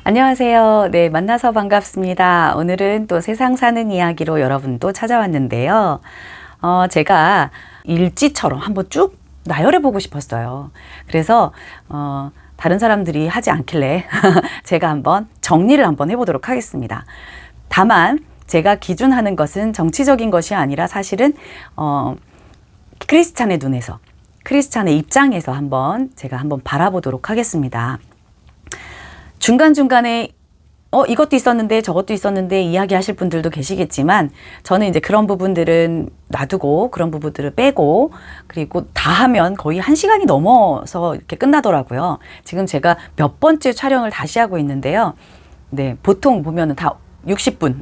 안녕하세요. 네, 만나서 반갑습니다. 오늘은 또 세상 사는 이야기로 여러분도 찾아왔는데요. 제가 일지처럼 한번 쭉 나열해 보고 싶었어요. 그래서, 다른 사람들이 하지 않길래 제가 한번 정리를 한번 해보도록 하겠습니다. 다만, 제가 기준하는 것은 정치적인 것이 아니라 사실은, 크리스찬의 눈에서, 크리스찬의 입장에서 제가 한번 바라보도록 하겠습니다. 중간중간에 이것도 있었는데 저것도 있었는데 이야기하실 분들도 계시겠지만 저는 이제 그런 부분들은 놔두고 그런 부분들을 빼고 그리고 다 하면 거의 1시간이 넘어서 이렇게 끝나더라고요. 지금 제가 몇 번째 촬영을 다시 하고 있는데요. 네, 보통 보면은 다 60분,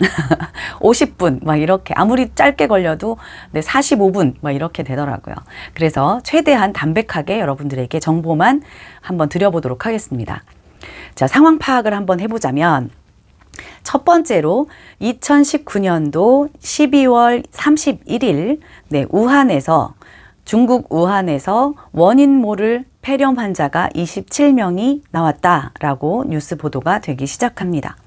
50분 막 이렇게 아무리 짧게 걸려도 45분 막 이렇게 되더라고요. 그래서 최대한 담백하게 여러분들에게 정보만 한번 드려보도록 하겠습니다. 자, 상황 파악을 한번 해보자면 첫 번째로 2019년도 12월 31일 중국 우한에서 원인 모를 폐렴 환자가 27명이 나왔다라고 뉴스 보도가 되기 시작합니다.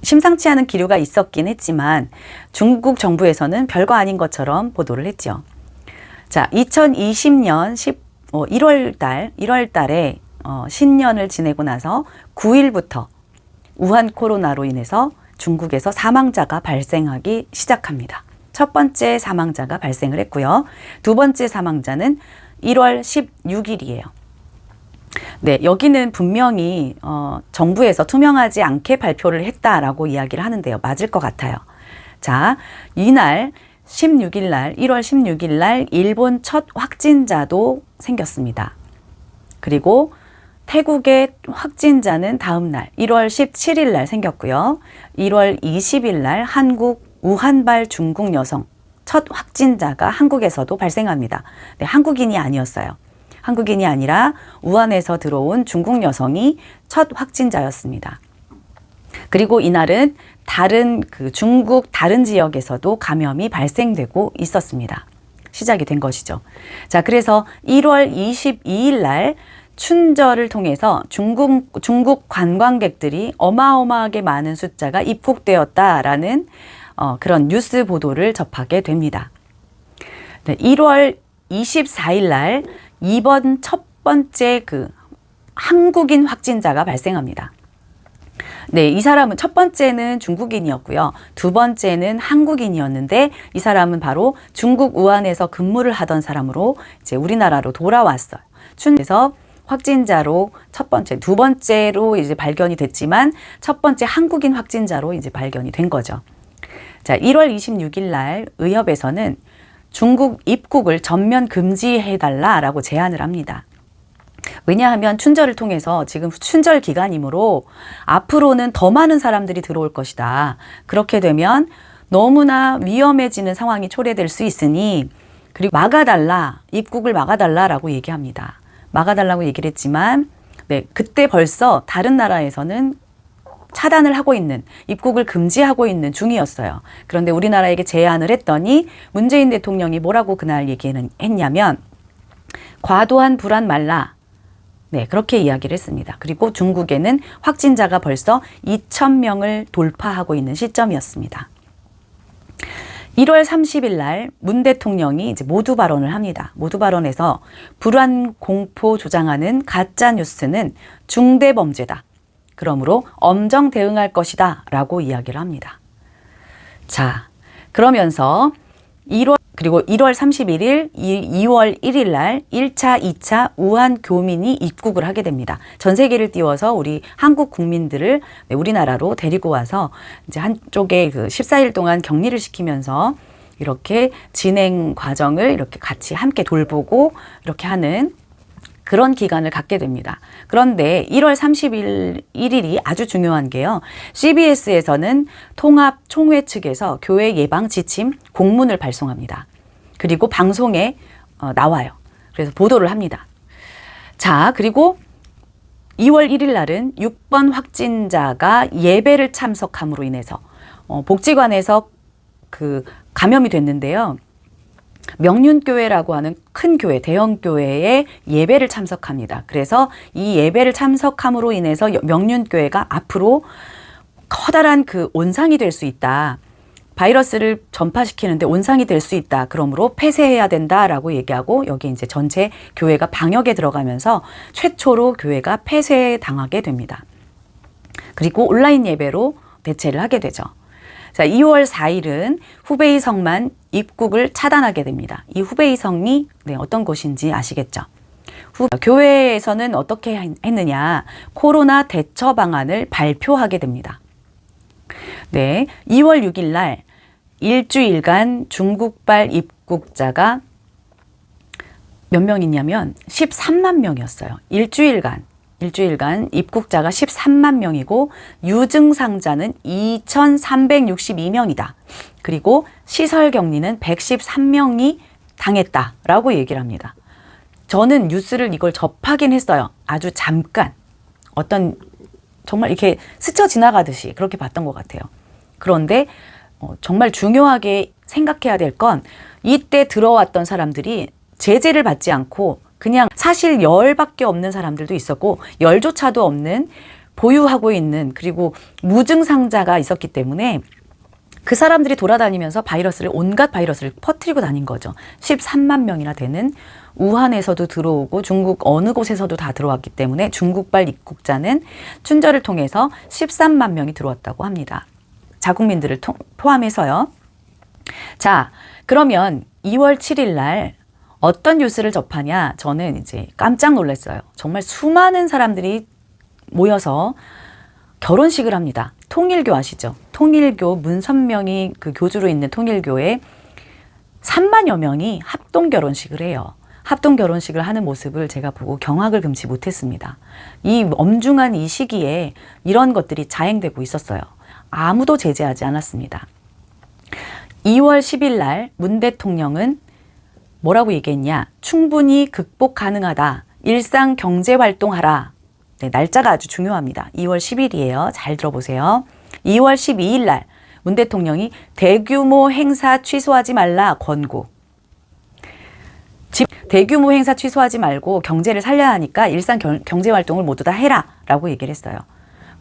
심상치 않은 기류가 있었긴 했지만 중국 정부에서는 별거 아닌 것처럼 보도를 했죠. 자, 2020년 1월 달에 신년을 지내고 나서 9일부터 우한 코로나로 인해서 중국에서 사망자가 발생하기 시작합니다. 첫 번째 사망자가 발생을 했고요. 두 번째 사망자는 1월 16일이에요. 네, 여기는 분명히 정부에서 투명하지 않게 발표를 했다라고 이야기를 하는데요. 맞을 것 같아요. 자, 이날 16일 날, 1월 16일 날 일본 첫 확진자도 생겼습니다. 그리고 태국의 확진자는 다음 날 1월 17일 날 생겼고요. 1월 20일 날 한국 우한발 중국 여성 첫 확진자가 한국에서도 발생합니다. 네, 한국인이 아니었어요. 한국인이 아니라 우한에서 들어온 중국 여성이 첫 확진자였습니다. 그리고 이날은 중국 다른 지역에서도 감염이 발생되고 있었습니다. 시작이 된 것이죠. 자, 그래서 1월 22일 날 춘절을 통해서 중국 관광객들이 어마어마하게 많은 숫자가 입국되었다라는 그런 뉴스 보도를 접하게 됩니다. 네, 1월 24일 날 이번 첫 번째 한국인 확진자가 발생합니다. 네, 이 사람은 첫 번째는 중국인이었고요. 두 번째는 한국인이었는데 이 사람은 바로 중국 우한에서 근무를 하던 사람으로 이제 우리나라로 돌아왔어요. 춘에서 확진자로 첫 번째, 두 번째로 이제 발견이 됐지만 첫 번째 한국인 확진자로 이제 발견이 된 거죠. 자, 1월 26일 날 의협에서는 중국 입국을 전면 금지해달라라고 제안을 합니다. 왜냐하면 춘절을 통해서 지금 춘절 기간이므로 앞으로는 더 많은 사람들이 들어올 것이다. 그렇게 되면 너무나 위험해지는 상황이 초래될 수 있으니 그리고 입국을 막아달라라고 얘기합니다. 막아달라고 얘기를 했지만 그때 벌써 다른 나라에서는 차단을 하고 있는, 입국을 금지하고 있는 중이었어요. 그런데 우리나라에게 제안을 했더니 문재인 대통령이 뭐라고 그날 얘기는 했냐면 과도한 불안 말라. 네, 그렇게 이야기를 했습니다. 그리고 중국에는 확진자가 벌써 2,000명을 돌파하고 있는 시점이었습니다. 1월 30일 날 문 대통령이 이제 모두 발언을 합니다. 모두 발언에서 불안 공포 조장하는 가짜 뉴스는 중대 범죄다. 그러므로 엄정 대응할 것이다 라고 이야기를 합니다. 자, 그러면서 1월 31일, 2월 1일 날 1차, 2차 우한 교민이 입국을 하게 됩니다. 전 세계를 띄워서 우리 한국 국민들을 우리나라로 데리고 와서 이제 한쪽에 14일 동안 격리를 시키면서 이렇게 진행 과정을 이렇게 같이 함께 돌보고 이렇게 하는 그런 기간을 갖게 됩니다. 그런데 1월 31일이 아주 중요한 게요. CBS에서는 통합총회 측에서 교회 예방 지침 공문을 발송합니다. 그리고 방송에 나와요. 그래서 보도를 합니다. 자, 그리고 2월 1일 날은 6번 확진자가 예배를 참석함으로 인해서 복지관에서 감염이 됐는데요. 명륜교회라고 하는 큰 교회, 대형 교회에 예배를 참석합니다. 그래서 이 예배를 참석함으로 인해서 명륜교회가 앞으로 커다란 그 온상이 될 수 있다. 바이러스를 전파시키는데 온상이 될 수 있다. 그러므로 폐쇄해야 된다라고 얘기하고 여기 이제 전체 교회가 방역에 들어가면서 최초로 교회가 폐쇄당하게 됩니다. 그리고 온라인 예배로 대체를 하게 되죠. 자, 2월 4일은 후베이 성만 입국을 차단하게 됩니다. 이 후베이 성이 어떤 곳인지 아시겠죠? 교회에서는 어떻게 했느냐? 코로나 대처 방안을 발표하게 됩니다. 네, 2월 6일 날 일주일간 중국발 입국자가 몇 명이냐면 13만 명이었어요. 일주일간 입국자가 13만 명이고 유증상자는 2,362명이다. 그리고 시설 격리는 113명이 당했다라고 얘기를 합니다. 저는 뉴스를 이걸 접하긴 했어요. 아주 잠깐 정말 이렇게 스쳐 지나가듯이 그렇게 봤던 것 같아요. 그런데 정말 중요하게 생각해야 될 건 이때 들어왔던 사람들이 제재를 받지 않고 그냥 사실 열밖에 없는 사람들도 있었고 열조차도 없는 보유하고 있는 그리고 무증상자가 있었기 때문에 그 사람들이 돌아다니면서 온갖 바이러스를 퍼뜨리고 다닌 거죠. 13만 명이나 되는 우한에서도 들어오고 중국 어느 곳에서도 다 들어왔기 때문에 중국발 입국자는 춘절을 통해서 13만 명이 들어왔다고 합니다. 자국민들을 포함해서요. 자, 그러면 2월 7일 날 어떤 뉴스를 접하냐? 저는 이제 깜짝 놀랐어요. 정말 수많은 사람들이 모여서 결혼식을 합니다. 통일교 아시죠? 통일교 문선명이 그 교주로 있는 통일교에 3만여 명이 합동 결혼식을 해요. 합동 결혼식을 하는 모습을 제가 보고 경악을 금치 못했습니다. 이 엄중한 이 시기에 이런 것들이 자행되고 있었어요. 아무도 제재하지 않았습니다. 2월 10일 날 문 대통령은 뭐라고 얘기했냐? 충분히 극복 가능하다. 일상 경제 활동하라. 네, 날짜가 아주 중요합니다. 2월 10일이에요. 잘 들어보세요. 2월 12일 날 문 대통령이 대규모 행사 취소하지 말라 권고. 대규모 행사 취소하지 말고 경제를 살려야 하니까 일상 경제 활동을 모두 다 해라 라고 얘기를 했어요.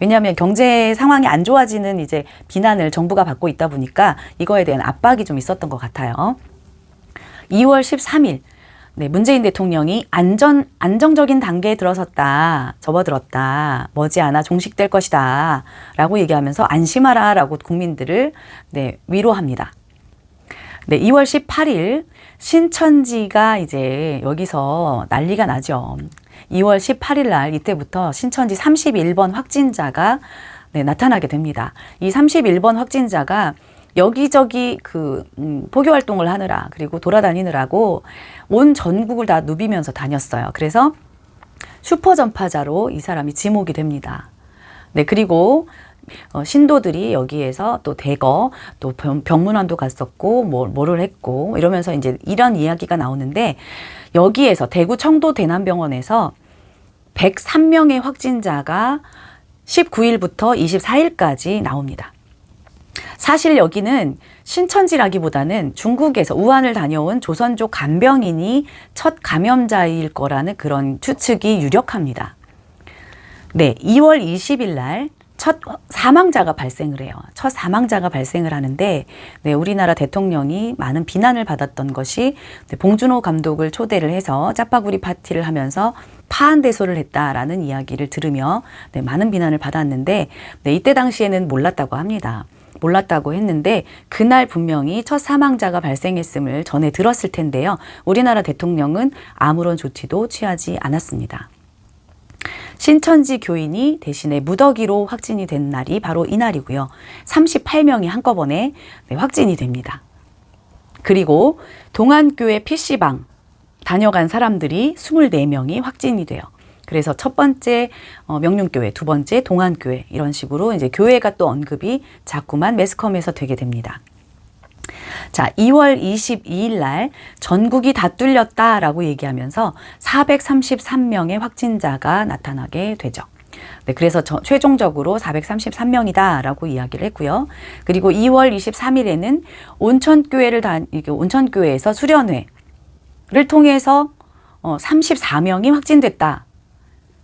왜냐하면 경제 상황이 안 좋아지는 이제 비난을 정부가 받고 있다 보니까 이거에 대한 압박이 좀 있었던 것 같아요. 2월 13일 문재인 대통령이 안정적인 단계에 들어섰다, 접어들었다, 머지않아 종식될 것이다 라고 얘기하면서 안심하라 라고 국민들을 위로합니다. 2월 18일 신천지가 이제 여기서 난리가 나죠. 2월 18일 날 이때부터 신천지 31번 확진자가 나타나게 됩니다. 이 31번 확진자가 여기저기 포교 활동을 하느라 그리고 돌아다니느라고 온 전국을 다 누비면서 다녔어요. 그래서 슈퍼 전파자로 이 사람이 지목이 됩니다. 그리고 신도들이 여기에서 또 대거 또 병문안도 갔었고 뭐를 했고 이러면서 이제 이런 이야기가 나오는데 여기에서 대구 청도 대남병원에서 103명의 확진자가 19일부터 24일까지 나옵니다. 사실 여기는 신천지라기보다는 중국에서 우한을 다녀온 조선족 간병인이 첫 감염자일 거라는 그런 추측이 유력합니다. 2월 20일 날 첫 사망자가 발생을 해요. 첫 사망자가 발생을 하는데 우리나라 대통령이 많은 비난을 받았던 것이 봉준호 감독을 초대를 해서 짜파구리 파티를 하면서 파한대소를 했다라는 이야기를 들으며 많은 비난을 받았는데 이때 당시에는 몰랐다고 합니다. 몰랐다고 했는데 그날 분명히 첫 사망자가 발생했음을 전해 들었을 텐데요. 우리나라 대통령은 아무런 조치도 취하지 않았습니다. 신천지 교인이 대신에 무더기로 확진이 된 날이 바로 이날이고요. 38명이 한꺼번에 확진이 됩니다. 그리고 동안교회 PC방 다녀간 사람들이 24명이 확진이 돼요. 그래서 첫 번째 명륜교회, 두 번째 동안교회 이런 식으로 이제 교회가 또 언급이 자꾸만 매스컴에서 되게 됩니다. 자, 2월 22일 날 전국이 다 뚫렸다라고 얘기하면서 433명의 확진자가 나타나게 되죠. 네, 그래서 최종적으로 433명이다라고 이야기를 했고요. 그리고 2월 23일에는 온천교회에서 수련회를 통해서 34명이 확진됐다.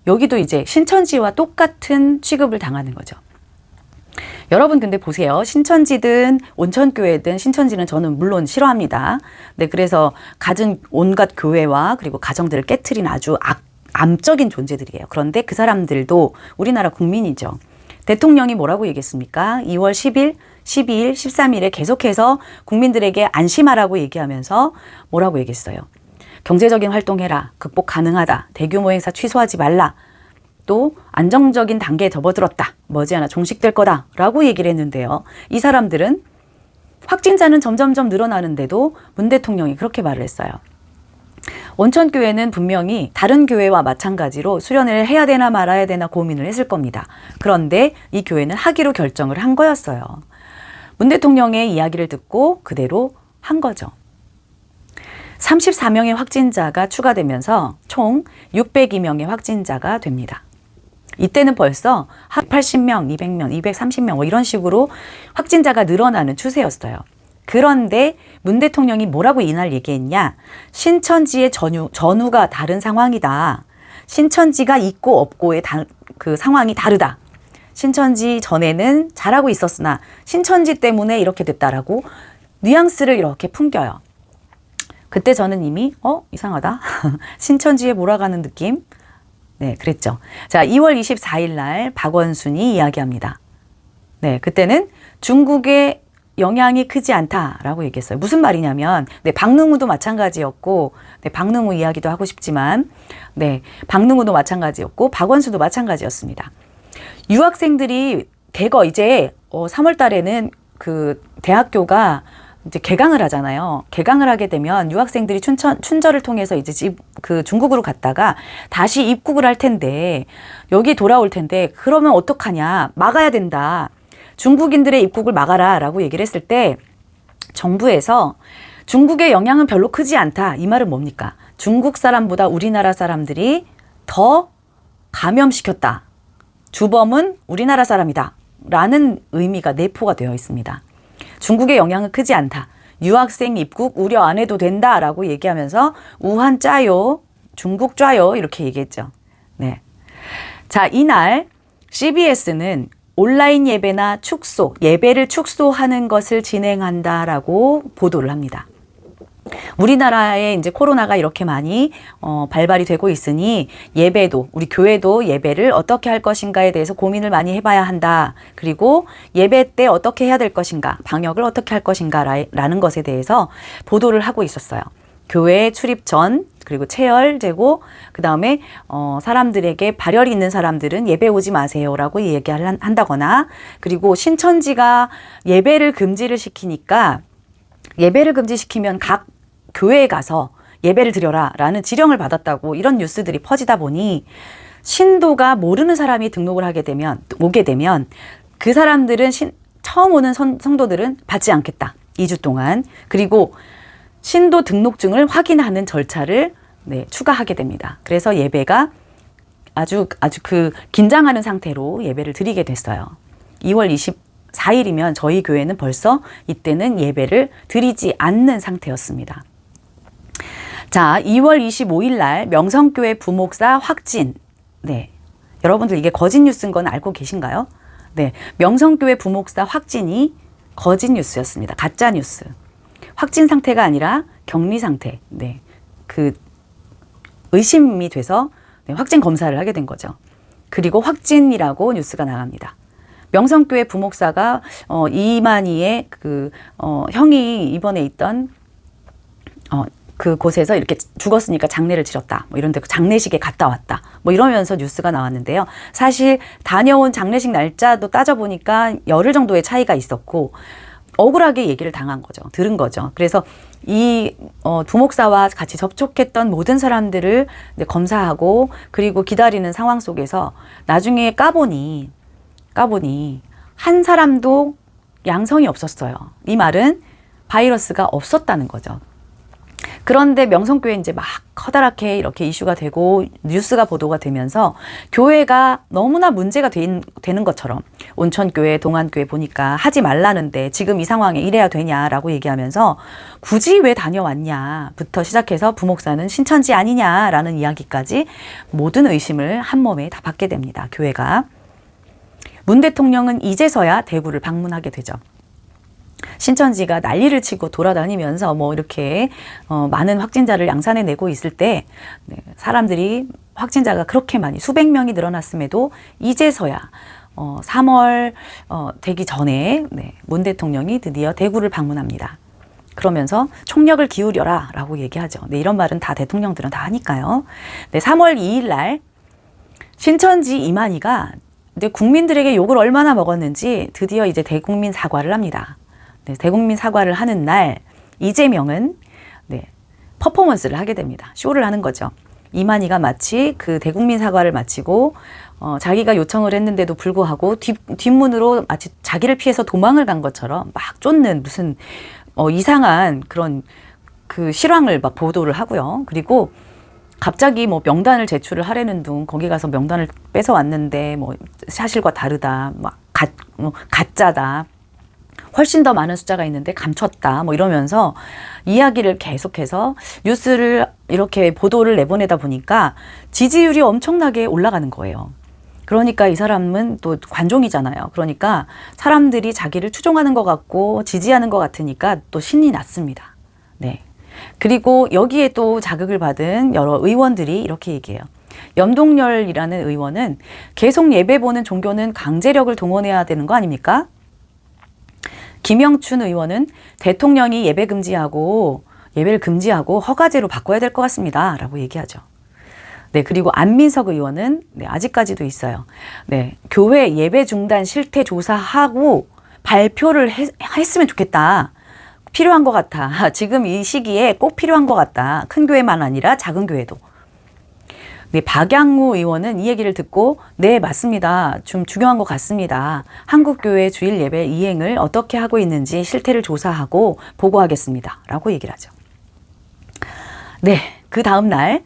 여기도 이제 신천지와 똑같은 취급을 당하는 거죠. 여러분 근데 보세요. 신천지든 온천교회든, 신천지는 저는 물론 싫어합니다. 네, 그래서 갖은 온갖 교회와 그리고 가정들을 깨트린 아주 암적인 존재들이에요. 그런데 그 사람들도 우리나라 국민이죠. 대통령이 뭐라고 얘기했습니까? 2월 10일, 12일, 13일에 계속해서 국민들에게 안심하라고 얘기하면서 뭐라고 얘기했어요? 경제적인 활동해라. 극복 가능하다. 대규모 행사 취소하지 말라. 또 안정적인 단계에 접어들었다. 머지않아 종식될 거다. 라고 얘기를 했는데요. 이 사람들은 확진자는 점점점 늘어나는데도 문 대통령이 그렇게 말을 했어요. 온천교회는 분명히 다른 교회와 마찬가지로 수련회를 해야 되나 말아야 되나 고민을 했을 겁니다. 그런데 이 교회는 하기로 결정을 한 거였어요. 문 대통령의 이야기를 듣고 그대로 한 거죠. 34명의 확진자가 추가되면서 총 602명의 확진자가 됩니다. 이때는 벌써 80명, 200명, 230명 뭐 이런 식으로 확진자가 늘어나는 추세였어요. 그런데 문 대통령이 뭐라고 이날 얘기했냐? 신천지의 전후가 다른 상황이다. 신천지가 있고 없고의 그 상황이 다르다. 신천지 전에는 잘하고 있었으나 신천지 때문에 이렇게 됐다라고 뉘앙스를 이렇게 풍겨요. 그때 저는 이미 이상하다. 신천지에 몰아가는 느낌? 네, 그랬죠. 자, 2월 24일 날 박원순이 이야기합니다. 네, 그때는 중국의 영향이 크지 않다라고 얘기했어요. 무슨 말이냐면, 네, 박능우도 마찬가지였고, 네, 박능우 이야기도 하고 싶지만, 네, 박능우도 마찬가지였고, 박원순도 마찬가지였습니다. 유학생들이 대거 이제 3월 달에는 그 대학교가 이제 개강을 하잖아요. 개강을 하게 되면 유학생들이 춘절을 통해서 이제 그 중국으로 갔다가 다시 입국을 할 텐데, 여기 돌아올 텐데, 그러면 어떡하냐. 막아야 된다. 중국인들의 입국을 막아라 라고 얘기를 했을 때 정부에서 중국의 영향은 별로 크지 않다. 이 말은 뭡니까? 중국 사람보다 우리나라 사람들이 더 감염시켰다. 주범은 우리나라 사람이다. 라는 의미가 내포가 되어 있습니다. 중국의 영향은 크지 않다. 유학생 입국 우려 안 해도 된다라고 얘기하면서 우한 짜요, 중국 짜요 이렇게 얘기했죠. 네. 자, 이날 CBS는 온라인 예배나 축소, 예배를 축소하는 것을 진행한다라고 보도를 합니다. 우리나라에 이제 코로나가 이렇게 많이 발발이 되고 있으니 예배도, 우리 교회도 예배를 어떻게 할 것인가에 대해서 고민을 많이 해봐야 한다. 그리고 예배 때 어떻게 해야 될 것인가, 방역을 어떻게 할 것인가라는 것에 대해서 보도를 하고 있었어요. 교회 출입 전, 그리고 체열되고 그 다음에 사람들에게 발열이 있는 사람들은 예배 오지 마세요라고 얘기를 한다거나, 그리고 신천지가 예배를 금지를 시키니까 예배를 금지시키면 각 교회에 가서 예배를 드려라 라는 지령을 받았다고 이런 뉴스들이 퍼지다 보니 신도가 모르는 사람이 등록을 오게 되면 그 사람들은 처음 오는 성도들은 받지 않겠다. 2주 동안. 그리고 신도 등록증을 확인하는 절차를 추가하게 됩니다. 그래서 예배가 아주 그 긴장하는 상태로 예배를 드리게 됐어요. 2월 24일이면 저희 교회는 벌써 이때는 예배를 드리지 않는 상태였습니다. 자, 2월 25일 날 명성교회 부목사 확진. 네. 여러분들 이게 거짓 뉴스인 건 알고 계신가요? 네. 명성교회 부목사 확진이 거짓 뉴스였습니다. 가짜 뉴스. 확진 상태가 아니라 격리 상태. 네. 그 의심이 돼서 확진 검사를 하게 된 거죠. 그리고 확진이라고 뉴스가 나갑니다. 명성교회 부목사가 이만희의 형이 입원해 있던 그 곳에서 이렇게 죽었으니까 장례를 치렀다. 뭐 이런 데 장례식에 갔다 왔다. 뭐 이러면서 뉴스가 나왔는데요. 사실 다녀온 장례식 날짜도 따져보니까 열흘 정도의 차이가 있었고 억울하게 얘기를 당한 거죠. 들은 거죠. 그래서 이 부목사와 같이 접촉했던 모든 사람들을 검사하고 그리고 기다리는 상황 속에서 나중에 까보니 한 사람도 양성이 없었어요. 이 말은 바이러스가 없었다는 거죠. 그런데 명성교회 이제 막 커다랗게 이렇게 이슈가 되고 뉴스가 보도가 되면서 교회가 너무나 문제가 되는 것처럼 온천교회, 동안교회 보니까 하지 말라는데 지금 이 상황에 이래야 되냐라고 얘기하면서 굳이 왜 다녀왔냐부터 시작해서 부목사는 신천지 아니냐라는 이야기까지 모든 의심을 한 몸에 다 받게 됩니다. 교회가. 문 대통령은 이제서야 대구를 방문하게 되죠. 신천지가 난리를 치고 돌아다니면서 뭐 이렇게 많은 확진자를 양산해 내고 있을 때 사람들이 확진자가 그렇게 많이 수백 명이 늘어났음에도 이제서야 3월 되기 전에 문 대통령이 드디어 대구를 방문합니다. 그러면서 총력을 기울여라 라고 얘기하죠. 이런 말은 다 대통령들은 다 하니까요. 3월 2일 날 신천지 이만희가 국민들에게 욕을 얼마나 먹었는지 드디어 이제 대국민 사과를 합니다. 대국민 사과를 하는 날 이재명은 퍼포먼스를 하게 됩니다. 쇼를 하는 거죠. 이만희가 마치 그 대국민 사과를 마치고 자기가 요청을 했는데도 불구하고 뒷문으로 마치 자기를 피해서 도망을 간 것처럼 막 쫓는 무슨 이상한 그런 그 실황을 막 보도를 하고요. 그리고 갑자기 뭐 명단을 제출을 하려는 둥 거기 가서 명단을 뺏어 왔는데 뭐 사실과 다르다, 막 가짜다. 훨씬 더 많은 숫자가 있는데 감췄다 뭐 이러면서 이야기를 계속해서 뉴스를 이렇게 보도를 내보내다 보니까 지지율이 엄청나게 올라가는 거예요. 그러니까 이 사람은 또 관종이잖아요. 그러니까 사람들이 자기를 추종하는 것 같고 지지하는 것 같으니까 또 신이 났습니다. 네. 그리고 여기에 또 자극을 받은 여러 의원들이 이렇게 얘기해요. 염동열이라는 의원은 계속 예배 보는 종교는 강제력을 동원해야 되는 거 아닙니까? 김영춘 의원은 대통령이 예배를 금지하고 허가제로 바꿔야 될 것 같습니다. 라고 얘기하죠. 네, 그리고 안민석 의원은 아직까지도 있어요. 교회 예배 중단 실태 조사하고 발표를 했으면 좋겠다. 필요한 것 같아. 지금 이 시기에 꼭 필요한 것 같다. 큰 교회만 아니라 작은 교회도. 박양무 의원은 이 얘기를 듣고 네, 맞습니다. 좀 중요한 것 같습니다. 한국교회 주일 예배 이행을 어떻게 하고 있는지 실태를 조사하고 보고하겠습니다. 라고 얘기를 하죠. 네, 그 다음 날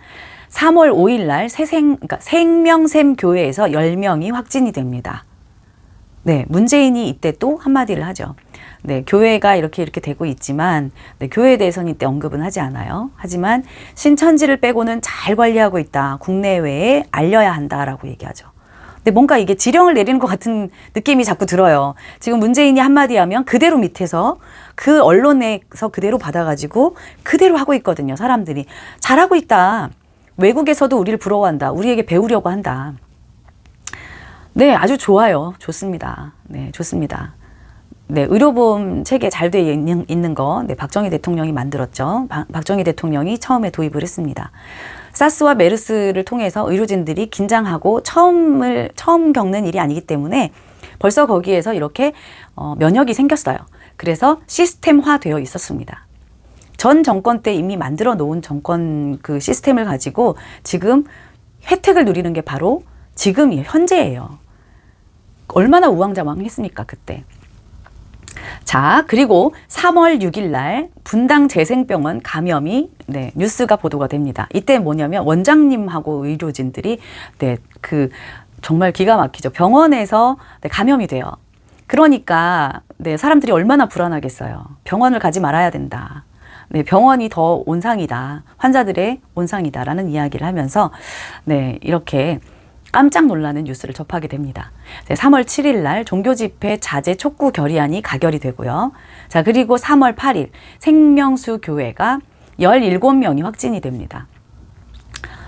3월 5일 날 생명샘 교회에서 10명이 확진이 됩니다. 네, 문재인이 이때 또 한마디를 하죠. 네, 교회가 이렇게 되고 있지만 교회에 대해서는 이때 언급은 하지 않아요. 하지만 신천지를 빼고는 잘 관리하고 있다. 국내외에 알려야 한다라고 얘기하죠. 근데 뭔가 이게 지령을 내리는 것 같은 느낌이 자꾸 들어요. 지금 문재인이 한마디 하면 그대로 밑에서 그 언론에서 그대로 받아가지고 그대로 하고 있거든요. 사람들이 잘하고 있다. 외국에서도 우리를 부러워한다. 우리에게 배우려고 한다. 네, 아주 좋아요. 좋습니다. 네, 좋습니다. 네, 의료보험 체계 잘 돼 있는 거, 박정희 대통령이 만들었죠. 박정희 대통령이 처음에 도입을 했습니다. 사스와 메르스를 통해서 의료진들이 긴장하고 처음 겪는 일이 아니기 때문에 벌써 거기에서 이렇게 면역이 생겼어요. 그래서 시스템화되어 있었습니다. 전 정권 때 이미 만들어 놓은 정권 그 시스템을 가지고 지금 혜택을 누리는 게 바로 지금 현재예요. 얼마나 우왕좌왕했습니까, 그때. 자, 그리고 3월 6일 날 분당 재생병원 감염이 뉴스가 보도가 됩니다. 이때 뭐냐면 원장님하고 의료진들이 정말 기가 막히죠. 병원에서 감염이 돼요. 그러니까 사람들이 얼마나 불안하겠어요. 병원을 가지 말아야 된다. 병원이 더 온상이다. 환자들의 온상이다라는 이야기를 하면서 이렇게 깜짝 놀라는 뉴스를 접하게 됩니다. 3월 7일 날 종교집회 자제 촉구 결의안이 가결이 되고요. 자, 그리고 3월 8일 생명수 교회가 17명이 확진이 됩니다.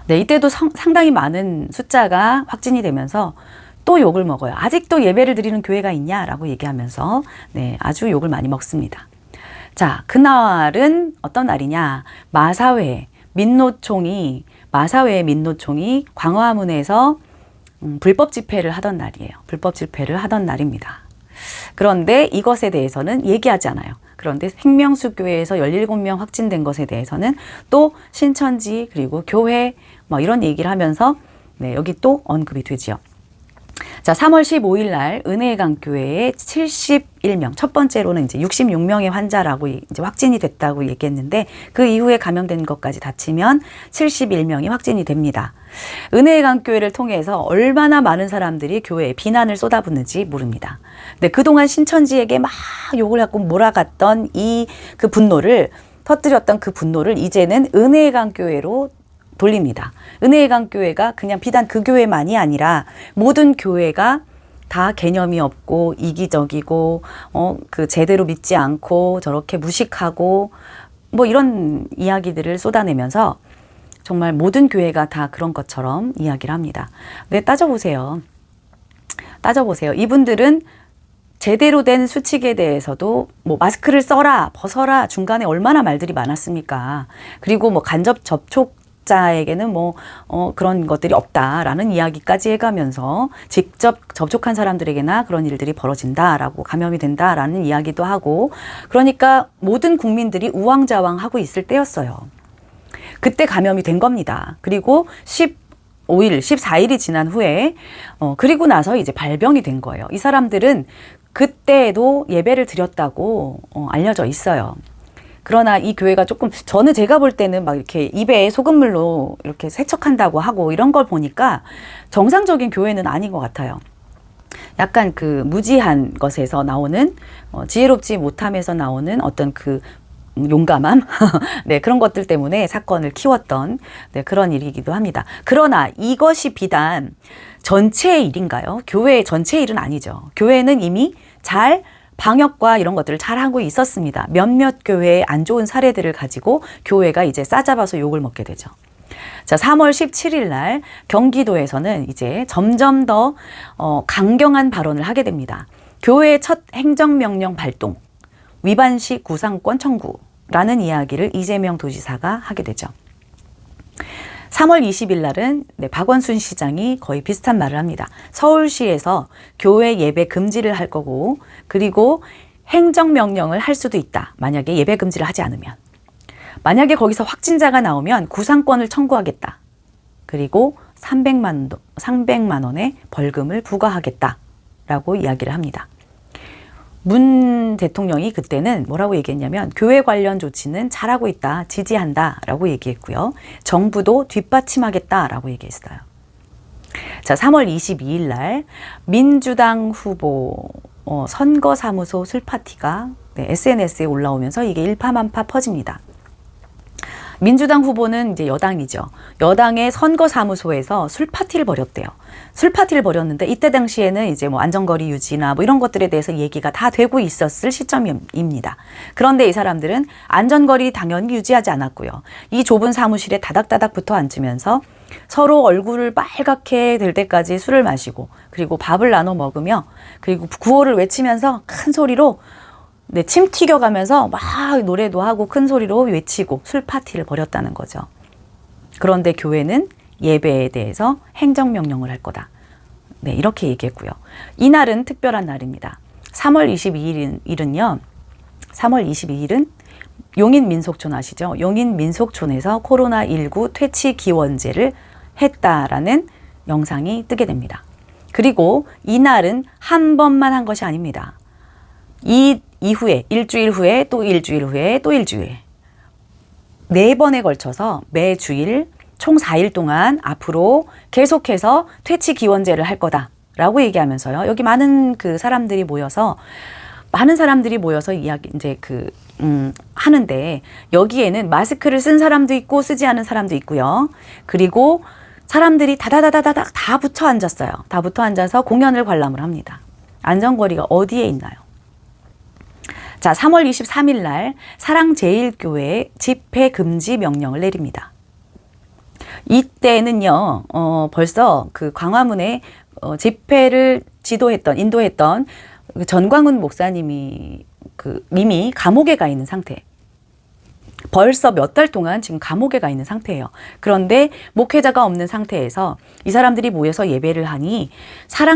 네, 이때도 상당히 많은 숫자가 확진이 되면서 또 욕을 먹어요. 아직도 예배를 드리는 교회가 있냐라고 얘기하면서 아주 욕을 많이 먹습니다. 자, 그날은 어떤 날이냐? 마사회 민노총이 광화문에서 불법 집회를 하던 날이에요. 불법 집회를 하던 날입니다. 그런데 이것에 대해서는 얘기하지 않아요. 그런데 생명수 교회에서 17명 확진된 것에 대해서는 또 신천지 그리고 교회 이런 얘기를 하면서 여기 또 언급이 되지요. 자, 3월 15일 날 은혜의 강교회에 71명, 첫 번째로는 이제 66명의 환자라고 이제 확진이 됐다고 얘기했는데 그 이후에 감염된 것까지 다 치면 71명이 확진이 됩니다. 은혜의 강교회를 통해서 얼마나 많은 사람들이 교회에 비난을 쏟아붓는지 모릅니다. 근데 그동안 신천지에게 막 욕을 하고 몰아갔던 그 분노를 터뜨렸던 그 분노를 이제는 은혜의 강교회로 돌립니다. 은혜의 강교회가 그냥 비단 그 교회만이 아니라 모든 교회가 다 개념이 없고 이기적이고 그 제대로 믿지 않고 저렇게 무식하고 뭐 이런 이야기들을 쏟아내면서 정말 모든 교회가 다 그런 것처럼 이야기를 합니다. 근데 따져보세요. 이분들은 제대로 된 수칙에 대해서도 뭐 마스크를 써라, 벗어라 중간에 얼마나 말들이 많았습니까? 그리고 뭐 간접 접촉자에게는 그런 것들이 없다라는 이야기까지 해가면서 직접 접촉한 사람들에게나 그런 일들이 벌어진다라고 감염이 된다라는 이야기도 하고 그러니까 모든 국민들이 우왕좌왕하고 있을 때였어요. 그때 감염이 된 겁니다. 그리고 15일, 14일이 지난 후에 그리고 나서 이제 발병이 된 거예요. 이 사람들은 그때도 예배를 드렸다고 알려져 있어요. 그러나 이 교회가 조금 제가 볼 때는 막 이렇게 입에 소금물로 이렇게 세척한다고 하고 이런 걸 보니까 정상적인 교회는 아닌 것 같아요. 약간 그 무지한 것에서 나오는 지혜롭지 못함에서 나오는 어떤 그 용감함 네, 그런 것들 때문에 사건을 키웠던 그런 일이기도 합니다. 그러나 이것이 비단 전체의 일인가요? 교회의 전체의 일은 아니죠. 교회는 이미 잘 방역과 이런 것들을 잘 하고 있었습니다. 몇몇 교회의 안 좋은 사례들을 가지고 교회가 이제 싸잡아서 욕을 먹게 되죠. 자, 3월 17일 날 경기도에서는 이제 점점 더 강경한 발언을 하게 됩니다. 교회의 첫 행정명령 발동, 위반 시 구상권 청구라는 이야기를 이재명 도지사가 하게 되죠. 3월 20일 날은 박원순 시장이 거의 비슷한 말을 합니다. 서울시에서 교회 예배 금지를 할 거고 그리고 행정명령을 할 수도 있다. 만약에 예배 금지를 하지 않으면. 만약에 거기서 확진자가 나오면 구상권을 청구하겠다. 그리고 300만 원의 벌금을 부과하겠다라고 이야기를 합니다. 문 대통령이 그때는 뭐라고 얘기했냐면 교회 관련 조치는 잘하고 있다, 지지한다 라고 얘기했고요. 정부도 뒷받침하겠다라고 얘기했어요. 자, 3월 22일 날 민주당 후보 선거사무소 술파티가 SNS에 올라오면서 이게 일파만파 퍼집니다. 민주당 후보는 이제 여당이죠. 여당의 선거사무소에서 술파티를 벌였대요. 술파티를 벌였는데 이때 당시에는 이제 뭐 안전거리 유지나 뭐 이런 것들에 대해서 얘기가 다 되고 있었을 시점입니다. 그런데 이 사람들은 안전거리 당연히 유지하지 않았고요. 이 좁은 사무실에 다닥다닥 붙어 앉으면서 서로 얼굴을 빨갛게 될 때까지 술을 마시고 그리고 밥을 나눠 먹으며 그리고 구호를 외치면서 큰 소리로 침 튀겨가면서 막 노래도 하고 큰 소리로 외치고 술 파티를 벌였다는 거죠. 그런데 교회는 예배에 대해서 행정명령을 할 거다. 네, 이렇게 얘기했고요. 이날은 특별한 날입니다. 3월 22일은요. 3월 22일은 용인민속촌 아시죠? 용인민속촌에서 코로나19 퇴치 기원제를 했다라는 영상이 뜨게 됩니다. 그리고 이날은 한 번만 한 것이 아닙니다. 이 이후에 일주일 후에 또 일주일 후에 또 일주일 4번에 걸쳐서 매주일 총 4일 동안 앞으로 계속해서 퇴치 기원제를 할 거다라고 얘기하면서요. 여기 많은 사람들이 모여서 이야기 이제 하는데 여기에는 마스크를 쓴 사람도 있고 쓰지 않은 사람도 있고요. 그리고 사람들이 다다다다닥 다 붙어 앉았어요. 다 붙어 앉아서 공연을 관람을 합니다. 안전거리가 어디에 있나요? 자, 3월 23일 날 사랑제일교회에 집회 금지 명령을 내립니다. 이때는요, 벌써 광화문에 집회를 인도했던 전광훈 목사님이 이미 감옥에 가 있는 상태. 벌써 몇 달 동안 지금 감옥에 가 있는 상태예요. 그런데 목회자가 없는 상태에서 이 사람들이 모여서 예배를 하니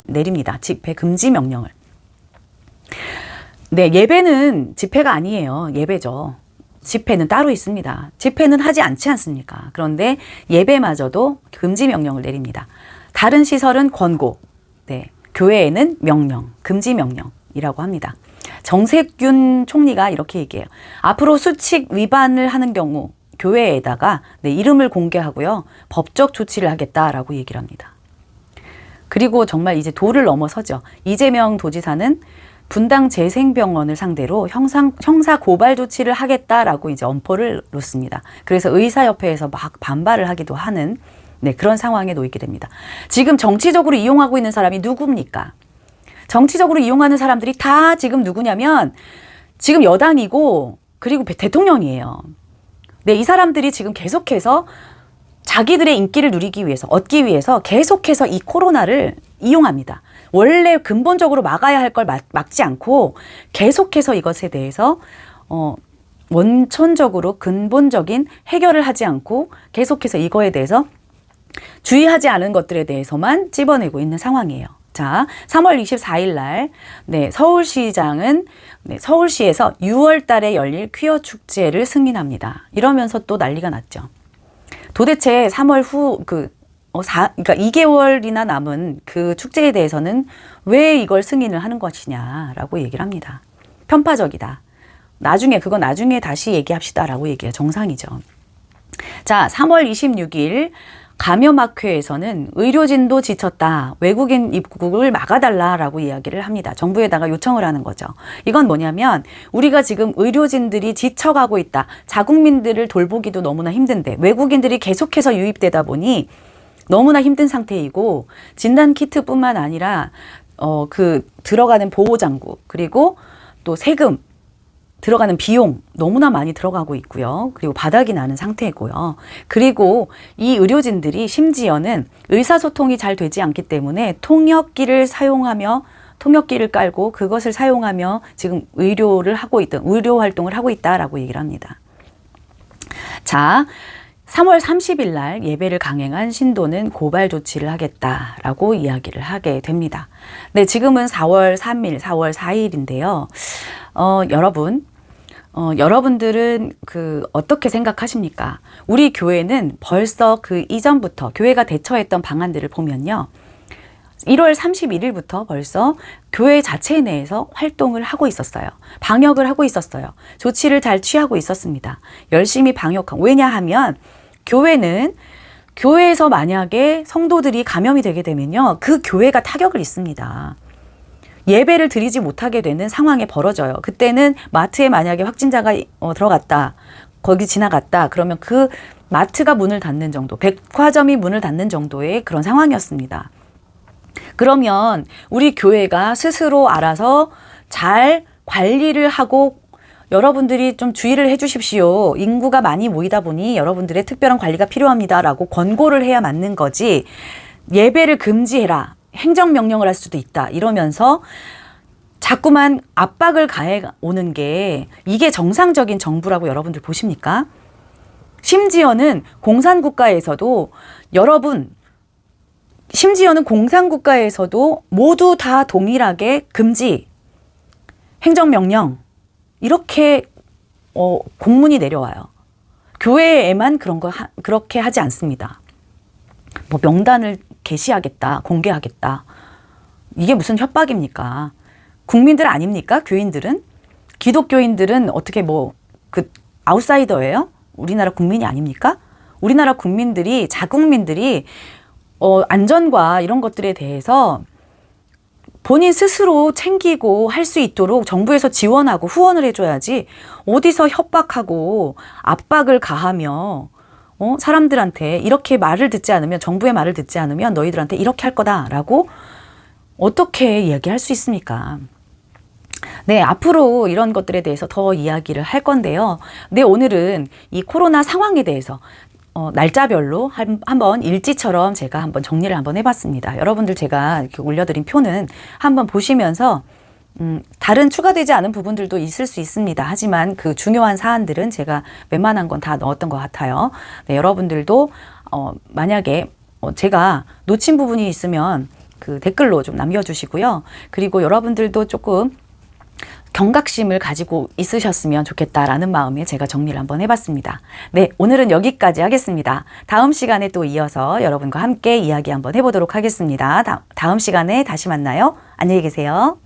내립니다. 집회 금지 명령을. 네, 예배는 집회가 아니에요. 예배죠. 집회는 따로 있습니다. 집회는 하지 않지 않습니까? 그런데 예배마저도 금지 명령을 내립니다. 다른 시설은 권고, 네, 교회에는 명령, 금지 명령이라고 합니다. 정세균 총리가 이렇게 얘기해요. 앞으로 수칙 위반을 하는 경우 교회에다가 네, 이름을 공개하고요. 법적 조치를 하겠다라고 얘기를 합니다. 그리고 정말 이제 도를 넘어서죠. 이재명 도지사는 분당 재생병원을 상대로 형사 고발 조치를 하겠다라고 이제 엄포를 놓습니다. 그래서 의사협회에서 막 반발을 하기도 하는 네, 그런 상황에 놓이게 됩니다. 지금 정치적으로 이용하고 있는 사람이 누굽니까? 정치적으로 이용하는 사람들이 다 지금 누구냐면 지금 여당이고 그리고 대통령이에요. 네, 이 사람들이 지금 계속해서 자기들의 인기를 누리기 위해서, 얻기 위해서 계속해서 이 코로나를 이용합니다. 원래 근본적으로 막아야 할 걸 막지 않고 계속해서 이것에 대해서 원천적으로 근본적인 해결을 하지 않고 계속해서 이거에 대해서 주의하지 않은 것들에 대해서만 찝어내고 있는 상황이에요. 자, 3월 24일 날, 네, 서울시장은 네, 서울시에서 6월 달에 열릴 퀴어 축제를 승인합니다. 이러면서 또 난리가 났죠. 도대체 3월 후, 그러니까 2개월이나 남은 그 축제에 대해서는 왜 이걸 승인을 하는 것이냐라고 얘기를 합니다. 편파적이다. 그건 나중에 다시 얘기합시다라고 얘기해요. 정상이죠. 자, 3월 26일 감염학회에서는 의료진도 지쳤다. 외국인 입국을 막아달라라고 이야기를 합니다. 정부에다가 요청을 하는 거죠. 이건 뭐냐면 우리가 지금 의료진들이 지쳐가고 있다. 자국민들을 돌보기도 너무나 힘든데 외국인들이 계속해서 유입되다 보니 너무나 힘든 상태이고 진단키트뿐만 아니라 들어가는 보호장구 그리고 또 세금 들어가는 비용 너무나 많이 들어가고 있고요. 그리고 바닥이 나는 상태고요. 그리고 이 의료진들이 심지어는 의사소통이 잘 되지 않기 때문에 통역기를 깔고 그것을 사용하며 지금 의료 활동을 하고 있다라고 얘기를 합니다. 자, 3월 30일 날 예배를 강행한 신도는 고발 조치를 하겠다라고 이야기를 하게 됩니다. 네, 지금은 4월 3일, 4월 4일인데요. 여러분들은 어떻게 생각하십니까? 우리 교회는 벌써 그 이전부터 교회가 대처했던 방안들을 보면요. 1월 31일부터 벌써 교회 자체 내에서 활동을 하고 있었어요. 방역을 하고 있었어요. 조치를 잘 취하고 있었습니다. 열심히 방역하고. 왜냐하면 교회는 교회에서 만약에 성도들이 감염이 되게 되면요. 그 교회가 타격을 입습니다. 예배를 드리지 못하게 되는 상황에 벌어져요. 그때는 마트에 만약에 확진자가 들어갔다, 거기 지나갔다, 그러면 그 마트가 문을 닫는 정도, 백화점이 문을 닫는 정도의 그런 상황이었습니다. 그러면 우리 교회가 스스로 알아서 잘 관리를 하고 여러분들이 좀 주의를 해 주십시오. 인구가 많이 모이다 보니 여러분들의 특별한 관리가 필요합니다라고 권고를 해야 맞는 거지 예배를 금지해라. 행정명령을 할 수도 있다. 이러면서 자꾸만 압박을 가해 오는 게 이게 정상적인 정부라고 여러분들 보십니까? 심지어는 공산국가에서도 모두 다 동일하게 금지, 행정명령 이렇게 공문이 내려와요. 교회에만 그렇게 하지 않습니다. 뭐 명단을 게시하겠다, 공개하겠다. 이게 무슨 협박입니까? 국민들 아닙니까? 교인들은? 기독교인들은 어떻게 아웃사이더예요? 우리나라 국민이 아닙니까? 우리나라 국민들이, 자국민들이 안전과 이런 것들에 대해서 본인 스스로 챙기고 할 수 있도록 정부에서 지원하고 후원을 해줘야지 어디서 협박하고 압박을 가하며 사람들한테 이렇게 말을 듣지 않으면, 정부의 말을 듣지 않으면 너희들한테 이렇게 할 거다라고 어떻게 얘기할 수 있습니까? 네, 앞으로 이런 것들에 대해서 더 이야기를 할 건데요. 네, 오늘은 이 코로나 상황에 대해서 날짜별로 한번 일지처럼 제가 한번 정리를 한번 해봤습니다. 여러분들 제가 이렇게 올려드린 표는 한번 보시면서 다른 추가되지 않은 부분들도 있을 수 있습니다. 하지만 그 중요한 사안들은 제가 웬만한 건 다 넣었던 것 같아요. 네, 여러분들도 만약에 제가 놓친 부분이 있으면 그 댓글로 좀 남겨주시고요. 그리고 여러분들도 조금 경각심을 가지고 있으셨으면 좋겠다라는 마음에 제가 정리를 한번 해봤습니다. 네, 오늘은 여기까지 하겠습니다. 다음 시간에 또 이어서 여러분과 함께 이야기 한번 해보도록 하겠습니다. 다음 시간에 다시 만나요. 안녕히 계세요.